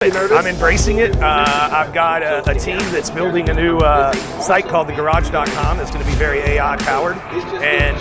I'm embracing it. I've got a team that's building a new site called thegarage.com that's going to be very AI powered, and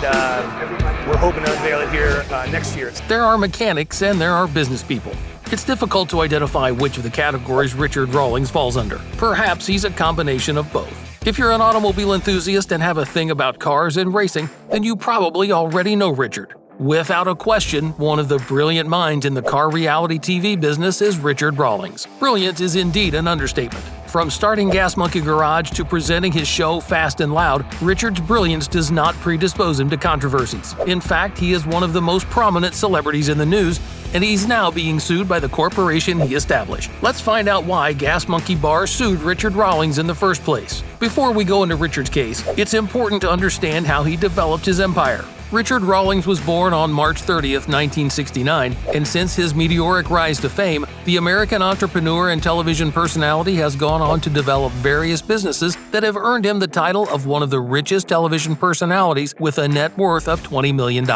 we're hoping to unveil it here next year. There are mechanics and there are business people. It's difficult to identify which of the categories Richard Rawlings falls under. Perhaps he's a combination of both. If you're an automobile enthusiast and have a thing about cars and racing, then you probably already know Richard. Without a question, one of the brilliant minds in the car reality TV business is Richard Rawlings. Brilliant is indeed an understatement. From starting Gas Monkey Garage to presenting his show Fast and Loud, Richard's brilliance does not predispose him to controversies. In fact, he is one of the most prominent celebrities in the news, and he's now being sued by the corporation he established. Let's find out why Gas Monkey Bar sued Richard Rawlings in the first place. Before we go into Richard's case, it's important to understand how he developed his empire. Richard Rawlings was born on March 30, 1969, and since his meteoric rise to fame, the American entrepreneur and television personality has gone on to develop various businesses that have earned him the title of one of the richest television personalities with a net worth of $20 million.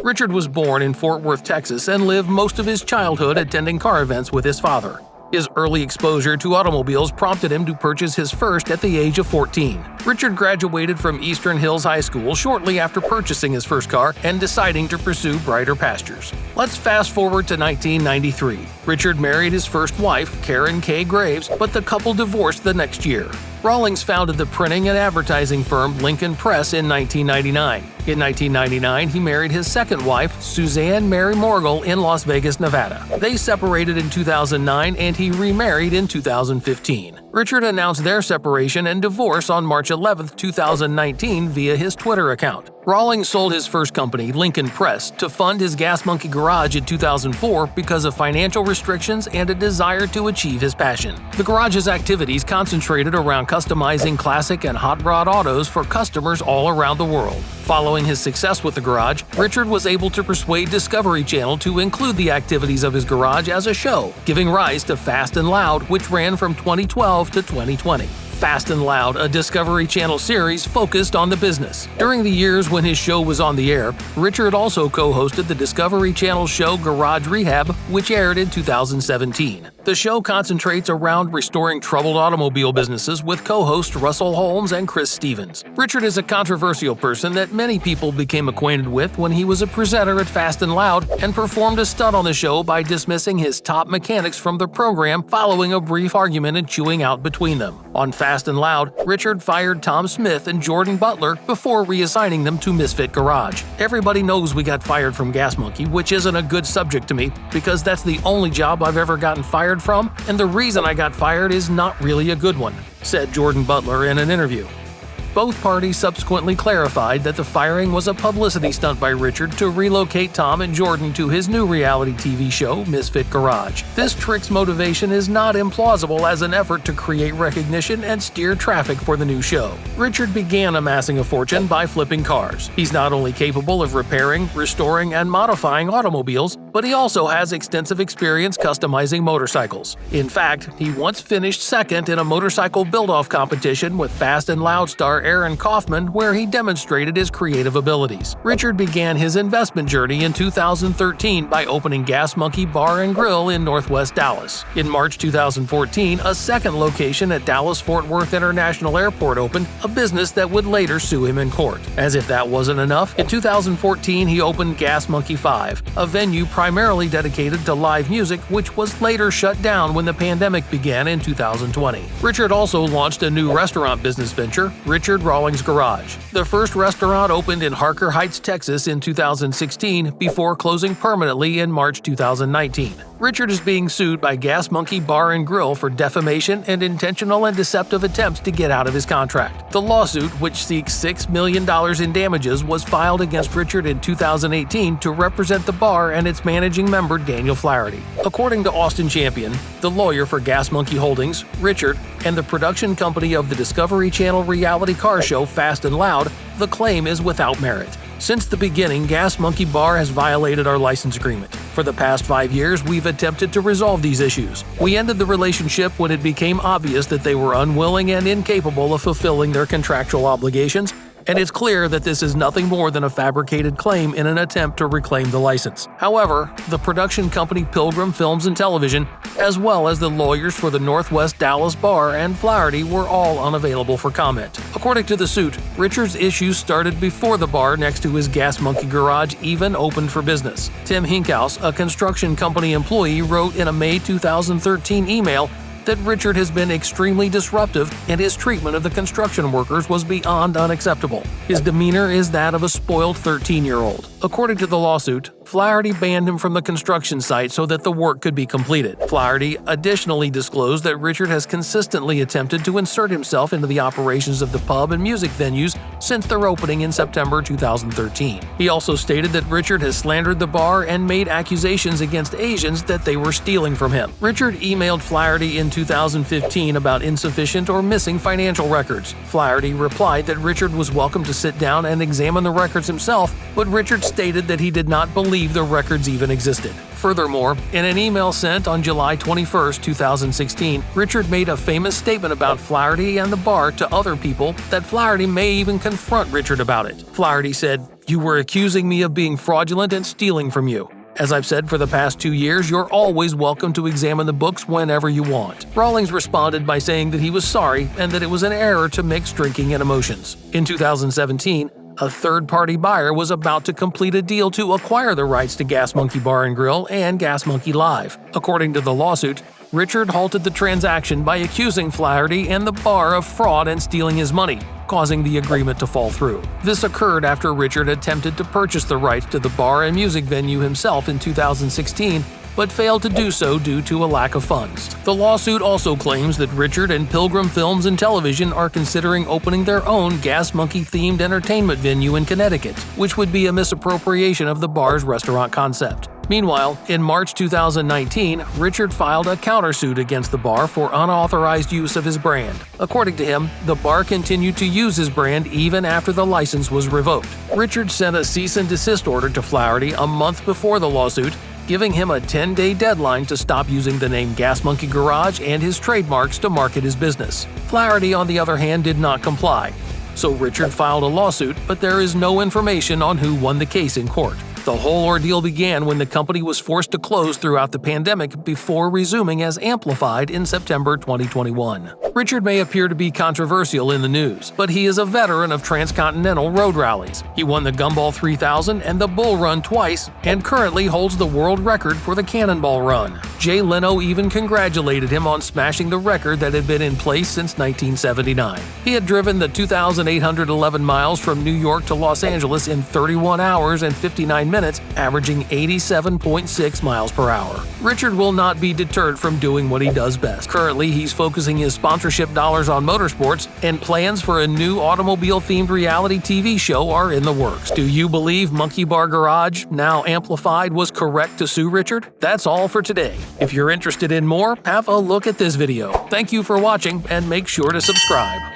Richard was born in Fort Worth, Texas, and lived most of his childhood attending car events with his father. His early exposure to automobiles prompted him to purchase his first at the age of 14. Richard graduated from Eastern Hills High School shortly after purchasing his first car and deciding to pursue brighter pastures. Let's fast forward to 1993. Richard married his first wife, Karen K. Graves, but the couple divorced the next year. Rawlings founded the printing and advertising firm Lincoln Press in 1999. In 1999, he married his second wife, Suzanne Mary Morgul, in Las Vegas, Nevada. They separated in 2009 and he remarried in 2015. Richard announced their separation and divorce on March 11, 2019 via his Twitter account. Rawlings sold his first company, Lincoln Press, to fund his Gas Monkey Garage in 2004 because of financial restrictions and a desire to achieve his passion. The garage's activities concentrated around customizing classic and hot rod autos for customers all around the world. Following his success with the garage, Richard was able to persuade Discovery Channel to include the activities of his garage as a show, giving rise to Fast and Loud, which ran from 2012 to 2020. Fast and Loud, a Discovery Channel series focused on the business. During the years when his show was on the air, Richard also co-hosted the Discovery Channel show Garage Rehab, which aired in 2017. The show concentrates around restoring troubled automobile businesses with co-hosts Russell Holmes and Chris Stevens. Richard is a controversial person that many people became acquainted with when he was a presenter at Fast and Loud and performed a stunt on the show by dismissing his top mechanics from the program following a brief argument and chewing out between them. On Fast and Loud, Richard fired Tom Smith and Jordan Butler before reassigning them to Misfit Garage. Everybody knows we got fired from Gas Monkey, which isn't a good subject to me because that's the only job I've ever gotten fired from, and the reason I got fired is not really a good one, said Jordan Butler in an interview. Both parties subsequently clarified that the firing was a publicity stunt by Richard to relocate Tom and Jordan to his new reality TV show, Misfit Garage. This trick's motivation is not implausible as an effort to create recognition and steer traffic for the new show. Richard began amassing a fortune by flipping cars. He's not only capable of repairing, restoring, and modifying automobiles, but he also has extensive experience customizing motorcycles. In fact, he once finished second in a motorcycle build-off competition with Fast and Loud star Aaron Kaufman, where he demonstrated his creative abilities. Richard began his investment journey in 2013 by opening Gas Monkey Bar and Grill in Northwest Dallas. In March 2014, a second location at Dallas-Fort Worth International Airport opened, a business that would later sue him in court. As if that wasn't enough, in 2014 he opened Gas Monkey 5, a venue primarily dedicated to live music, which was later shut down when the pandemic began in 2020. Richard also launched a new restaurant business venture, Richard Rawlings Garage. The first restaurant opened in Harker Heights, Texas in 2016 before closing permanently in March 2019. Richard is being sued by Gas Monkey Bar and Grill for defamation and intentional and deceptive attempts to get out of his contract. The lawsuit, which seeks $6 million in damages, was filed against Richard in 2018 to represent the bar and its managing member Daniel Flaherty. According to Austin Champion, the lawyer for Gas Monkey Holdings, Richard, and the production company of the Discovery Channel reality car show Fast and Loud, the claim is without merit. Since the beginning, Gas Monkey Bar has violated our license agreement. For the past 5 years, we've attempted to resolve these issues. We ended the relationship when it became obvious that they were unwilling and incapable of fulfilling their contractual obligations, and it's clear that this is nothing more than a fabricated claim in an attempt to reclaim the license. However, the production company Pilgrim Films and Television, as well as the lawyers for the Northwest Dallas Bar and Flaherty, were all unavailable for comment. According to the suit, Richard's issues started before the bar next to his Gas Monkey garage even opened for business. Tim Hinkhouse, a construction company employee, wrote in a May 2013 email that Richard has been extremely disruptive and his treatment of the construction workers was beyond unacceptable. His demeanor is that of a spoiled 13-year-old. According to the lawsuit, Flaherty banned him from the construction site so that the work could be completed. Flaherty additionally disclosed that Richard has consistently attempted to insert himself into the operations of the pub and music venues since their opening in September 2013. He also stated that Richard has slandered the bar and made accusations against Asians that they were stealing from him. Richard emailed Flaherty in 2015 about insufficient or missing financial records. Flaherty replied that Richard was welcome to sit down and examine the records himself, but Richard stated that he did not believe the records even existed. Furthermore, in an email sent on July 21, 2016, Richard made a famous statement about Flaherty and the bar to other people that Flaherty may even confront Richard about it. Flaherty said, "You were accusing me of being fraudulent and stealing from you. As I've said for the past 2 years, you're always welcome to examine the books whenever you want." Rawlings responded by saying that he was sorry and that it was an error to mix drinking and emotions. In 2017, a third-party buyer was about to complete a deal to acquire the rights to Gas Monkey Bar and Grill and Gas Monkey Live. According to the lawsuit, Richard halted the transaction by accusing Flaherty and the bar of fraud and stealing his money, causing the agreement to fall through. This occurred after Richard attempted to purchase the rights to the bar and music venue himself in 2016, but failed to do so due to a lack of funds. The lawsuit also claims that Richard and Pilgrim Films and Television are considering opening their own Gas Monkey-themed entertainment venue in Connecticut, which would be a misappropriation of the bar's restaurant concept. Meanwhile, in March 2019, Richard filed a countersuit against the bar for unauthorized use of his brand. According to him, the bar continued to use his brand even after the license was revoked. Richard sent a cease and desist order to Flaherty a month before the lawsuit, giving him a 10-day deadline to stop using the name Gas Monkey Garage and his trademarks to market his business. Flaherty, on the other hand, did not comply. So Richard filed a lawsuit, but there is no information on who won the case in court. The whole ordeal began when the company was forced to close throughout the pandemic before resuming as Amplified in September 2021. Richard may appear to be controversial in the news, but he is a veteran of transcontinental road rallies. He won the Gumball 3000 and the Bull Run twice, and currently holds the world record for the Cannonball Run. Jay Leno even congratulated him on smashing the record that had been in place since 1979. He had driven the 2,811 miles from New York to Los Angeles in 31 hours and 59 minutes, averaging 87.6 miles per hour. Richard will not be deterred from doing what he does best. Currently, he's focusing his sponsorship dollars on motorsports, and plans for a new automobile-themed reality TV show are in the works. Do you believe Monkey Bar Garage, now Amplified, was correct to sue Richard? That's all for today. If you're interested in more, have a look at this video. Thank you for watching, and make sure to subscribe.